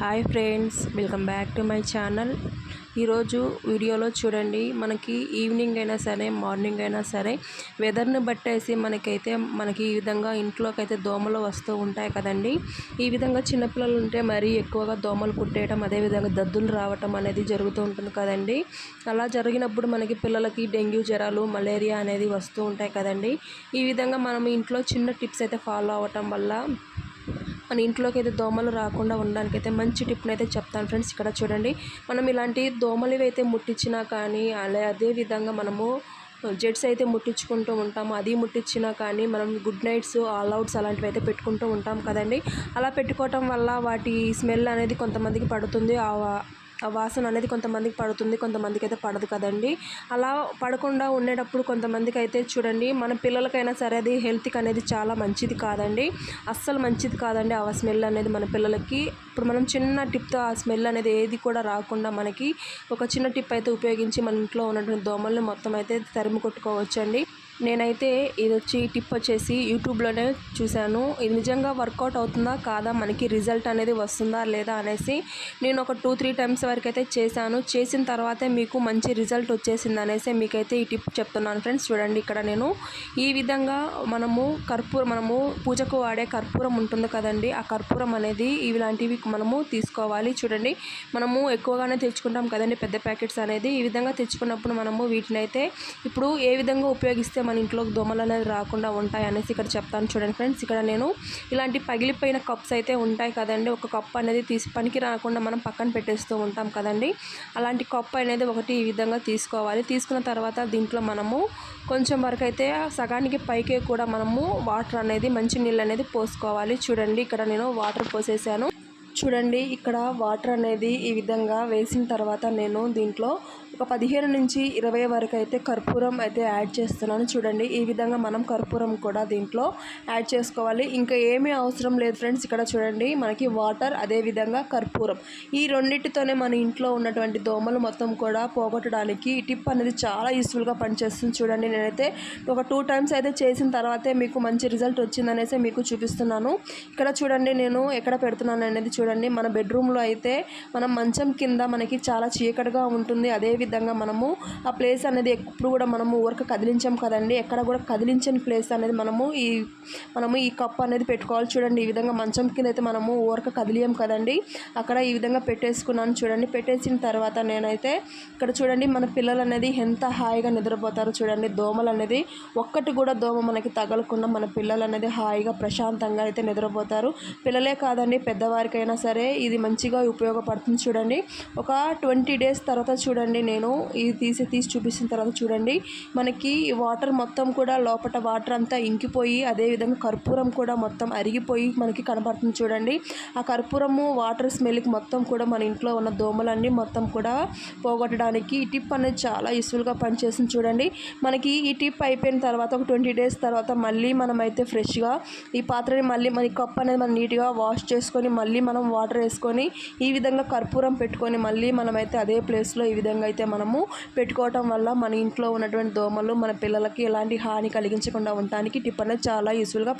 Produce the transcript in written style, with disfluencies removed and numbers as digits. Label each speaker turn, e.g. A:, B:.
A: Hi friends, welcome back to my channel. ఈరోజు వీడియోలో చూడండి, మనకి ఈవినింగ్ అయినా సరే మార్నింగ్ అయినా సరే వెదర్ని బట్టేసి మనకి ఈ విధంగా ఇంట్లోకి అయితే దోమలు వస్తూ ఉంటాయి కదండి. ఈ విధంగా చిన్నపిల్లలు ఉంటే మరీ ఎక్కువగా దోమలు కుట్టేయడం, అదేవిధంగా దద్దులు రావటం అనేది జరుగుతూ ఉంటుంది కదండి. అలా జరిగినప్పుడు మనకి పిల్లలకి డెంగ్యూ జ్వరాలు, మలేరియా అనేది వస్తూ ఉంటాయి కదండి. ఈ విధంగా మనం ఇంట్లో చిన్న టిప్స్ అయితే ఫాలో అవ్వటం వల్ల మన ఇంట్లోకి అయితే దోమలు రాకుండా ఉండడానికి అయితే మంచి టిప్ని అయితే చెప్తాను ఫ్రెండ్స్. ఇక్కడ చూడండి, మనం ఇలాంటి దోమలు అయితే ముట్టించినా కానీ అదే విధంగా మనము జెట్స్ అయితే ముట్టించుకుంటూ ఉంటాము. అది ముట్టించినా కానీ మనం గుడ్ నైట్స్, ఆల్ అవుట్స్ అలాంటివి అయితే పెట్టుకుంటూ ఉంటాం కదండి. అలా పెట్టుకోవటం వల్ల వాటి స్మెల్ అనేది కొంతమందికి పడుతుంది, ఆ వాసన అనేది కొంతమందికి పడుతుంది, కొంతమందికి అయితే పడదు కదండి. అలా పడకుండా ఉండేటప్పుడు కొంతమందికి అయితే చూడండి, మన పిల్లలకైనా సరే అది హెల్త్కి అనేది చాలా మంచిది కాదండి, అస్సలు మంచిది కాదండి ఆ స్మెల్ అనేది మన పిల్లలకి. ఇప్పుడు మనం చిన్న టిప్తో ఆ స్మెల్ అనేది ఏది కూడా రాకుండా మనకి ఒక చిన్న టిప్ అయితే ఉపయోగించి మన ఇంట్లో ఉన్నటువంటి దోమల్ని మొత్తం అయితే తరిమి కొట్టుకోవచ్చండి. నేనైతే ఈ టిప్ వచ్చేసి యూట్యూబ్లోనే చూశాను. ఇది నిజంగా వర్కౌట్ అవుతుందా కాదా, మనకి రిజల్ట్ అనేది వస్తుందా లేదా అనేసి నేను ఒక 2-3 టైమ్స్ వరకు అయితే చేశాను. చేసిన తర్వాతే మీకు మంచి రిజల్ట్ వచ్చేసింది అనేసి మీకైతే ఈ టిప్ చెప్తున్నాను ఫ్రెండ్స్. చూడండి, ఇక్కడ నేను ఈ విధంగా మనము పూజకు వాడే కర్పూరం ఉంటుంది కదండి, ఆ కర్పూరం అనేది ఇలాంటివి మనము తీసుకోవాలి. చూడండి, మనము ఎక్కువగానే తెచ్చుకుంటాం కదండి పెద్ద ప్యాకెట్స్ అనేది. ఈ విధంగా తెచ్చుకున్నప్పుడు మనము వీటిని అయితే ఇప్పుడు ఏ విధంగా ఉపయోగిస్తే మన ఇంట్లోకి దోమలు అనేది రాకుండా ఉంటాయి అనేసి ఇక్కడ చెప్తాను. చూడండి ఫ్రెండ్స్, ఇక్కడ నేను ఇలాంటి పగిలిపోయిన కప్స్ అయితే ఉంటాయి కదండి, ఒక కప్ అనేది పనికి రాకుండా మనం పక్కన పెట్టేస్తూ ఉంటాం కదండి. అలాంటి కప్ అనేది ఒకటి ఈ విధంగా తీసుకోవాలి. తీసుకున్న తర్వాత దీంట్లో మనము కొంచెం వరకు అయితే సగానికి పైకే కూడా మనము వాటర్ అనేది, మంచి నీళ్ళు అనేది పోసుకోవాలి. చూడండి, ఇక్కడ నేను వాటర్ పోసేసాను. చూడండి, ఇక్కడ వాటర్ అనేది ఈ విధంగా వేసిన తర్వాత నేను దీంట్లో ఒక 15-20 వరకు అయితే కర్పూరం అయితే యాడ్ చేస్తున్నాను. చూడండి, ఈ విధంగా మనం కర్పూరం కూడా దీంట్లో యాడ్ చేసుకోవాలి. ఇంకా ఏమీ అవసరం లేదు ఫ్రెండ్స్. ఇక్కడ చూడండి, మనకి వాటర్ అదేవిధంగా కర్పూరం, ఈ రెండింటితోనే మన ఇంట్లో ఉన్నటువంటి దోమలు మొత్తం కూడా పోగొట్టడానికి ఈ టిప్ అనేది చాలా యూస్ఫుల్గా పనిచేస్తుంది. చూడండి, నేనైతే ఒక 2 టైమ్స్ అయితే చేసిన తర్వాతే మీకు మంచి రిజల్ట్ వచ్చిందనేసి మీకు చూపిస్తున్నాను. ఇక్కడ చూడండి, నేను ఎక్కడ పెడుతున్నాను అనేది చూడండి. మన బెడ్రూమ్లో అయితే మనం మంచం కింద మనకి చాలా చీకటిగా ఉంటుంది. అదేవిధంగా మనము ఆ ప్లేస్ అనేది ఎప్పుడు కూడా మనము ఊరక కదిలించాం కదండి, ఎక్కడ కూడా కదిలించని ప్లేస్ అనేది మనము ఈ కప్ అనేది పెట్టుకోవాలి. చూడండి, ఈ విధంగా మంచం కింద అయితే మనము ఊరక కదిలియం కదండి, అక్కడ ఈ విధంగా పెట్టేసుకున్నాను. చూడండి, పెట్టేసిన తర్వాత నేనైతే ఇక్కడ చూడండి, మన పిల్లలు అనేది ఎంత హాయిగా నిద్రపోతారు. చూడండి, దోమలు అనేది ఒక్కటి కూడా దోమ మనకి తగలకుండా మన పిల్లలు అనేది హాయిగా ప్రశాంతంగా అయితే నిద్రపోతారు. పిల్లలే కాదండి, పెద్దవారికైనా సరే ఇది మంచిగా ఉపయోగపడుతుంది. చూడండి, ఒక 20 డేస్ తర్వాత చూడండి, నేను ఇది తీసి చూపించిన తర్వాత చూడండి, మనకి వాటర్ మొత్తం కూడా లోపల వాటర్ అంతా ఇంకిపోయి అదేవిధంగా కర్పూరం కూడా మొత్తం అరిగిపోయి మనకి కనపడుతుంది. చూడండి, ఆ కర్పూరము వాటర్ స్మెల్కి మొత్తం కూడా మన ఇంట్లో ఉన్న దోమలన్నీ మొత్తం కూడా పోగొట్టడానికి ఈ టిప్ అనేది చాలా యూస్ఫుల్గా పనిచేస్తుంది. చూడండి, మనకి ఈ టిప్ అయిపోయిన తర్వాత ఒక 20 డేస్ తర్వాత మళ్ళీ మనమైతే ఫ్రెష్గా ఈ పాత్రని మళ్ళీ మన కప్ అనేది మనం నీట్గా వాష్ చేసుకొని మళ్ళీ మనం వాటర్ వేసుకొని ఈ విధంగా కర్పూరం పెట్టుకొని మళ్ళీ మనమైతే అదే ప్లేస్లో ఈ విధంగా అయితే మనము పెట్టుకోవటం వల్ల మన ఇంట్లో ఉన్నటువంటి దోమలు మన పిల్లలకి ఎలాంటి హాని కలిగించకుండా ఉండడానికి టిప్ అనేది చాలా యూస్ఫుల్గా